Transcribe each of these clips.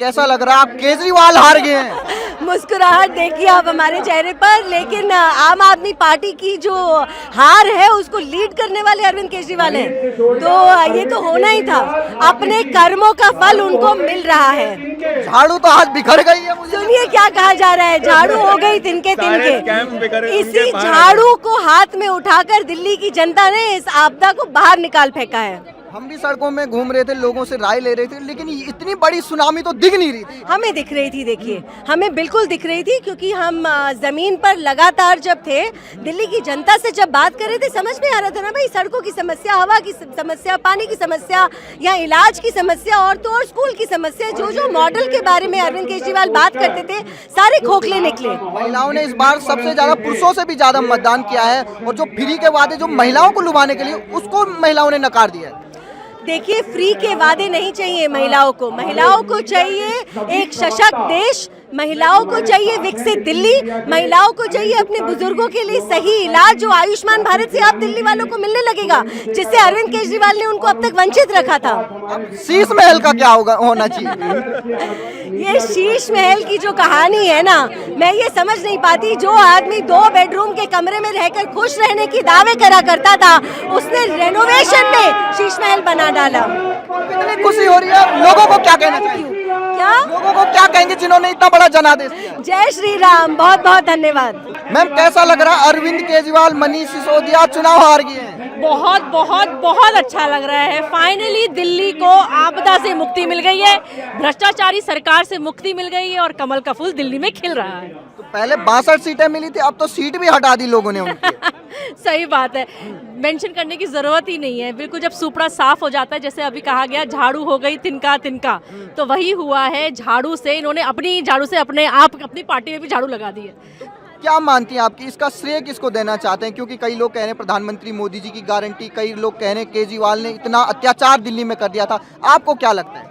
कैसा लग रहा है? आप केजरीवाल हार गए हैं। मुस्कुराहट देखिए आप हमारे चेहरे पर, लेकिन आम आदमी पार्टी की जो हार है उसको लीड करने वाले अरविंद केजरीवाल हैं, तो ये तो होना ही था। अपने कर्मों का फल उनको मिल रहा है। झाड़ू तो आज बिखर गई है। मुझे सुनिए क्या कहा जा रहा है, झाड़ू हो गई तिनके तिनके। इसी झाड़ू को हाथ में उठाकर दिल्ली की जनता ने इस आपदा को बाहर निकाल फेंका है। हम भी सड़कों में घूम रहे थे, लोगों से राय ले रहे थे, लेकिन इतनी बड़ी सुनामी तो दिख नहीं रही थी। हमें दिख रही थी, देखिए हमें बिल्कुल दिख रही थी, क्योंकि हम जमीन पर लगातार जब थे, दिल्ली की जनता से जब बात कर रहे थे, समझ में आ रहा था ना भाई, सड़कों की समस्या, हवा की समस्या, पानी की समस्या या इलाज की समस्या और तो और स्कूल की समस्या, जो जो मॉडल के बारे में अरविंद केजरीवाल बात करते थे सारे खोखले निकले। महिलाओं ने इस बार सबसे ज्यादा, पुरुषों से भी ज्यादा मतदान किया है, और जो फ्री के वादे जो महिलाओं को लुभाने के लिए, उसको महिलाओं ने नकार दिया है। देखिए फ्री के वादे नहीं चाहिए महिलाओं को चाहिए एक सशक्त देश, महिलाओं को चाहिए विकसित दिल्ली, महिलाओं को चाहिए अपने बुजुर्गों के लिए सही इलाज, जो आयुष्मान भारत से आप दिल्ली वालों को मिलने लगेगा, जिससे अरविंद केजरीवाल ने उनको अब तक वंचित रखा था। अब शीश महल का क्या होना चाहिए? ये शीश महल की जो कहानी है ना, मैं ये समझ नहीं पाती। जो आदमी 2 बेडरूम के कमरे में रहकर खुश रहने की दावे करा करता था, उसने रेनोवेशन में शीश महल बना डाला। कितनी खुशी हो रही है। लोगों को क्या कहना चाहिए? क्या लोगों को क्या कहेंगे जिन्होंने इतना बड़ा जनादेश दिया? जय श्री राम, बहुत बहुत धन्यवाद। मैम कैसा लग रहा है? अरविंद केजरीवाल, मनीष सिसोदिया चुनाव हार गए हैं। बहुत बहुत बहुत अच्छा लग रहा है। फाइनली दिल्ली को आपदा से मुक्ति मिल गई है, भ्रष्टाचारी सरकार से मुक्ति मिल गई है और कमल का फूल दिल्ली में खिल रहा है। तो पहले 62 सीटें मिली थी, अब तो सीट भी हटा दी लोगों ने उनकी। सही बात है, मेंशन करने की जरूरत ही नहीं है। बिल्कुल जब सुपड़ा साफ हो जाता है, जैसे अभी कहा गया झाड़ू हो गई तिनका तिनका, तो वही हुआ है। झाड़ू से इन्होंने अपनी झाड़ू से अपने आप अपनी पार्टी में भी झाड़ू लगा दी है। क्या मानती हैं आपकी, इसका श्रेय किसको देना चाहते हैं? क्योंकि कई लोग कह रहे हैं प्रधानमंत्री मोदी जी की गारंटी, कई लोग कह रहे हैं केजरीवाल ने इतना अत्याचार दिल्ली में कर दिया था। आपको क्या लगता है?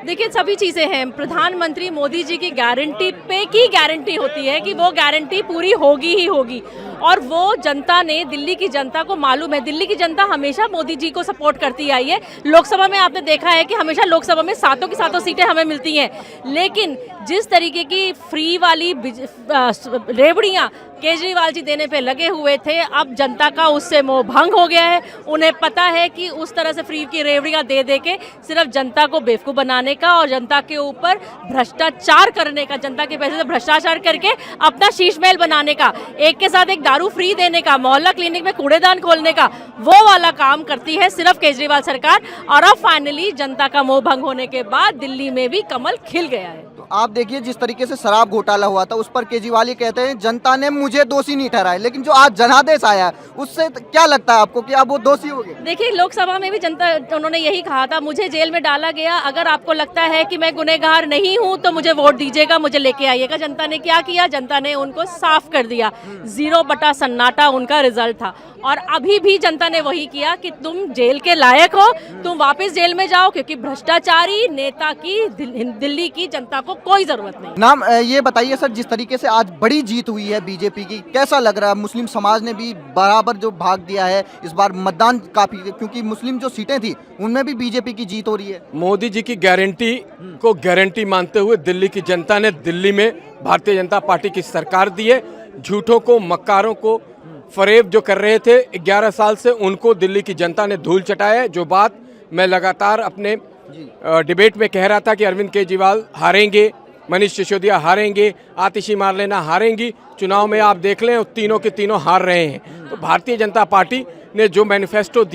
देखिए सभी चीज़ें हैं, प्रधानमंत्री मोदी जी की गारंटी पे की गारंटी होती है कि वो गारंटी पूरी होगी ही होगी, और वो जनता ने, दिल्ली की जनता को मालूम है। दिल्ली की जनता हमेशा मोदी जी को सपोर्ट करती आई है। लोकसभा में आपने देखा है कि हमेशा लोकसभा में 7 की 7 सीटें हमें मिलती हैं, लेकिन जिस तरीके की फ्री वाली रेवड़ियाँ केजरीवाल जी देने पे लगे हुए थे, अब जनता का उससे मोह भंग हो गया है। उन्हें पता है कि उस तरह से फ्री की रेवड़ियाँ दे दे के सिर्फ जनता को बेवकूफ़ बनाने का और जनता के ऊपर भ्रष्टाचार करने का, जनता के पैसे से भ्रष्टाचार करके अपना शीश महल बनाने का, एक के साथ एक दारू फ्री देने का, मोहल्ला क्लिनिक में कूड़ेदान खोलने का, वो वाला काम करती है सिर्फ केजरीवाल सरकार। और अब फाइनली जनता का मोह भंग होने के बाद दिल्ली में भी कमल खिल गया है। तो आप देखिए जिस तरीके से शराब घोटाला हुआ था, उस पर केजरीवाल ये कहते हैं जनता ने मुझे दोषी नहीं ठहराया, लेकिन जो आज जनादेश आया उससे क्या लगता है आपको कि अब वो दोषी हो गए? देखिए लोकसभा में भी जनता, उन्होंने यही कहा था, मुझे जेल में डाला गया, अगर आपको लगता है कि मैं गुनहगार नहीं हूं तो मुझे वोट दीजिएगा, मुझे लेके आइएगा। जनता ने क्या किया? जनता ने उनको साफ कर दिया। 0 बटा सन्नाटा उनका रिजल्ट था। और अभी भी जनता ने वही किया कि तुम जेल के लायक हो, तुम वापस जेल में जाओ, क्योंकि भ्रष्टाचारी नेता की दिल्ली की जनता को कोई जरूरत नहीं। नाम ये बताइए सर, जिस तरीके से आज बड़ी जीत हुई है बीजेपी की, कैसा लग रहा है? मुस्लिम समाज ने भी बराबर जो भाग दिया है इस बार, मतदान काफी, क्योंकि मुस्लिम जो सीटें थी उनमें भी बीजेपी की जीत हो रही है। मोदी जी की गारंटी को गारंटी मानते हुए दिल्ली की जनता ने दिल्ली में भारतीय जनता पार्टी की सरकार दी है। झूठों को, मक्कारों को, फरेब जो कर रहे थे 11 साल से, उनको दिल्ली की जनता ने धूल चटाया है। जो बात मैं लगातार अपने डिबेट में कह रहा था कि अरविंद केजरीवाल हारेंगे, मनीष सिसोदिया हारेंगे, आतिशी मार्लेना हारेंगी, चुनाव में आप देख लें तीनों के तीनों हार रहे हैं। तो भारतीय जनता पार्टी ने जो मैनिफेस्टो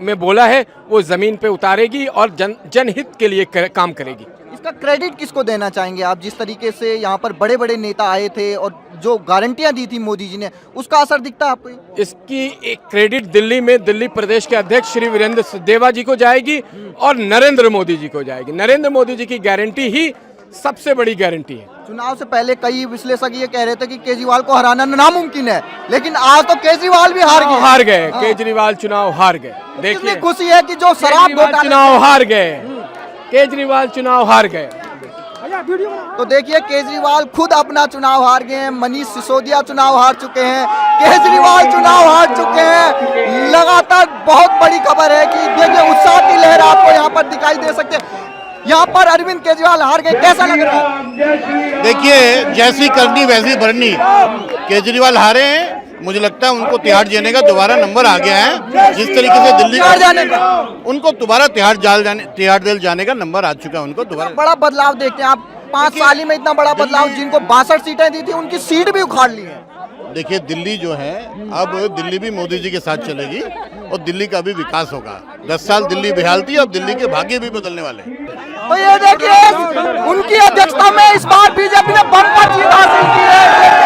में बोला है वो ज़मीन पे उतारेगी और जनहित के लिए काम करेगी। इसका क्रेडिट किसको देना चाहेंगे आप? जिस तरीके से यहाँ पर बड़े बड़े नेता आए थे और जो गारंटियां दी थी मोदी जी ने, उसका असर दिखता है आपको? इसकी एक क्रेडिट दिल्ली में दिल्ली प्रदेश के अध्यक्ष श्री वीरेंद्र सिद्धेवा जी को जाएगी और नरेंद्र मोदी जी को जाएगी। नरेंद्र मोदी जी की गारंटी ही सबसे बड़ी गारंटी है। चुनाव से पहले कई विश्लेषक ये कह रहे थे कि केजरीवाल को हराना नामुमकिन है, लेकिन आज तो केजरीवाल भी हार गए। हाँ। केजरीवाल चुनाव हार गए। देखिए खुशी है कि जो शराब घोटाला, चुनाव हार गए, केजरीवाल चुनाव हार गए। तो देखिए केजरीवाल खुद अपना चुनाव हार गए हैं, मनीष सिसोदिया चुनाव हार चुके हैं, केजरीवाल चुनाव हार चुके हैं। लगातार बहुत बड़ी खबर है कि देखिए उत्साह की लहर आपको यहाँ पर दिखाई दे सकती है। यहाँ पर अरविंद केजरीवाल हार गए, कैसा लग रहा है? देखिए, जैसी करनी वैसी भरनी। केजरीवाल हारे हैं, मुझे लगता है उनको तिहाड़ जेने का दोबारा नंबर आ गया है। जिस तरीके से दिल्ली तिहाड़ जाने का उनको दोबारा तिहाड़ जेल जाने का नंबर आ चुका है उनको दोबारा। बड़ा बदलाव देखते हैं आप, 5 साल ही में इतना बड़ा बदलाव। जिनको 62 सीटें दी थी उनकी सीट भी उखाड़ ली है। देखिए, दिल्ली जो है, अब दिल्ली भी मोदी जी के साथ चलेगी और दिल्ली का भी विकास होगा। 10 साल दिल्ली बेहाल थी, अब दिल्ली के भाग्य भी बदलने वाले हैं। तो ये देखिए, उनकी अध्यक्षता में इस बार बीजेपी ने बम्पर जीत हासिल की है।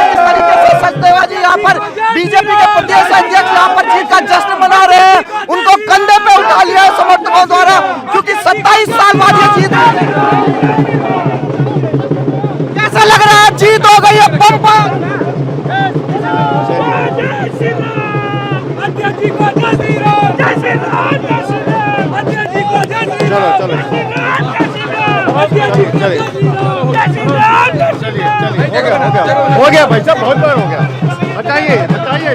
इस तरीके से सचदेवा जी यहाँ पर बीजेपी के प्रदेश अध्यक्ष यहाँ पर जीत का जश्न मना रहे हैं। उनको कंधे पे उठा लिया है समर्थकों द्वारा, क्योंकि 27 साल बाद ये जीत। कैसा लग रहा है? जीत हो गई है बम्पर। हो गया भाई साहब, बहुत बार हो गया। बताइए बताइए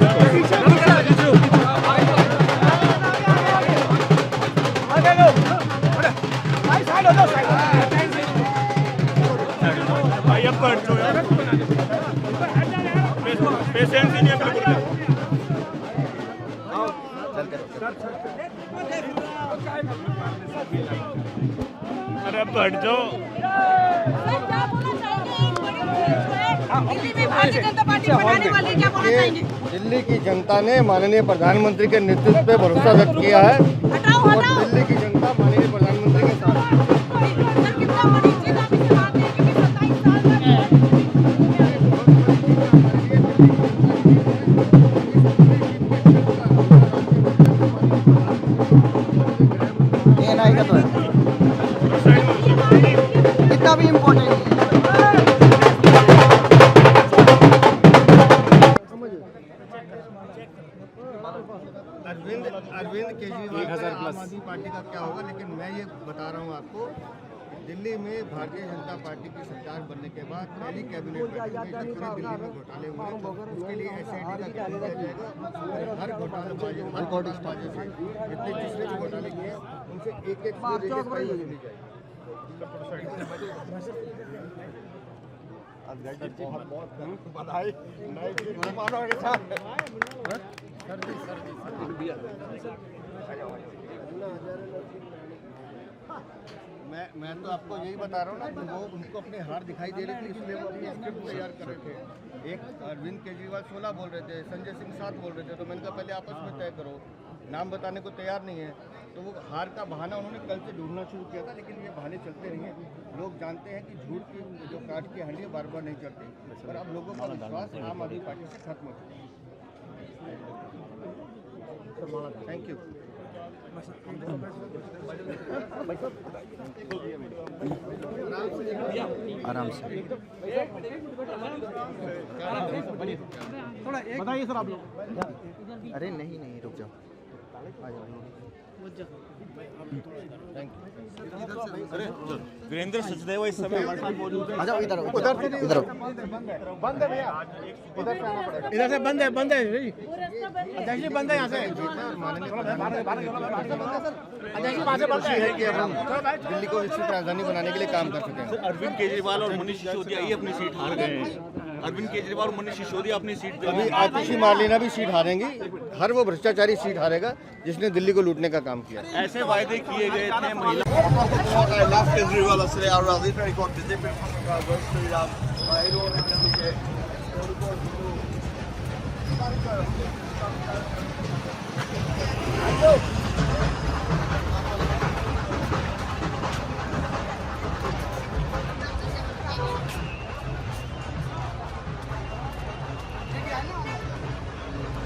अरे बैठ जाओ। दिल्ली में भारतीय जनता पार्टी बनाने वाले क्या बोलना चाहेंगे? दिल्ली की जनता ने माननीय प्रधानमंत्री के नेतृत्व पे भरोसा व्यक्त किया है और दिल्ली की जनता माननीय प्रधानमंत्री के साथ है। सर, कितना बड़ी जीत आप इसे मानते हैं? क्योंकि 27 साल एनआई का तो है, इतना भी इम्पोर्टेंट नहीं है। अरविंद केजरीवाल का आम आदमी पार्टी का क्या होगा, लेकिन मैं ये बता रहा हूँ आपको, दिल्ली में भारतीय जनता पार्टी की सरकार बनने के बाद पहली कैबिनेट बैठक में दिल्ली में घोटाले हुए, उसके लिए SIT का गठन किया जाएगा। हर घोटालेबाजी से जितने जिसने भी घोटाले किए उनसे एक बधाई। मैं तो आपको यही बता रहा हूँ ना कि वो उनको अपनी हार दिखाई दे रही थी, इसलिए वो अपनी स्क्रिप्ट तैयार कर रहे थे। एक अरविंद केजरीवाल 16 बोल रहे थे, संजय सिंह 7 बोल रहे थे, तो मैंने कहा पहले आपस में तय करो। नाम बताने को तैयार नहीं है, तो वो हार का बहाना उन्होंने कल से ढूंढना शुरू किया था, लेकिन ये बहाने चलते नहीं हैं। लोग जानते हैं कि झूठ की जो काट की हांडी बार बार नहीं चलती, पर अब लोगों का विश्वास आम आदमी पार्टी से खत्म हो चुका है। Thank you. आराम से बताइए सर आप लोग। अरे नहीं नहीं, रुक जाओ, आ जाओ। वीरेंद्र सचदेवा इस समय हमारे साथ मौजूद है। आ जाओ, इधर इधर से बंद है अध्यक्ष जी, बंद है यहाँ से। है कि अब हम दिल्ली को विकसित राजधानी बनाने के लिए काम कर सकें। अरविंद केजरीवाल और मनीष सिसोदिया ही अपनी सीट हार गए हैं। अरविंद केजरीवाल और मनीष सिसोदिया अपनी सीट अभी आतिशी मार्लेना भी सीट हारेंगी। हर वो भ्रष्टाचारी सीट हारेगा जिसने दिल्ली को लूटने का काम किया। ऐसे वायदे किए गए थे महिला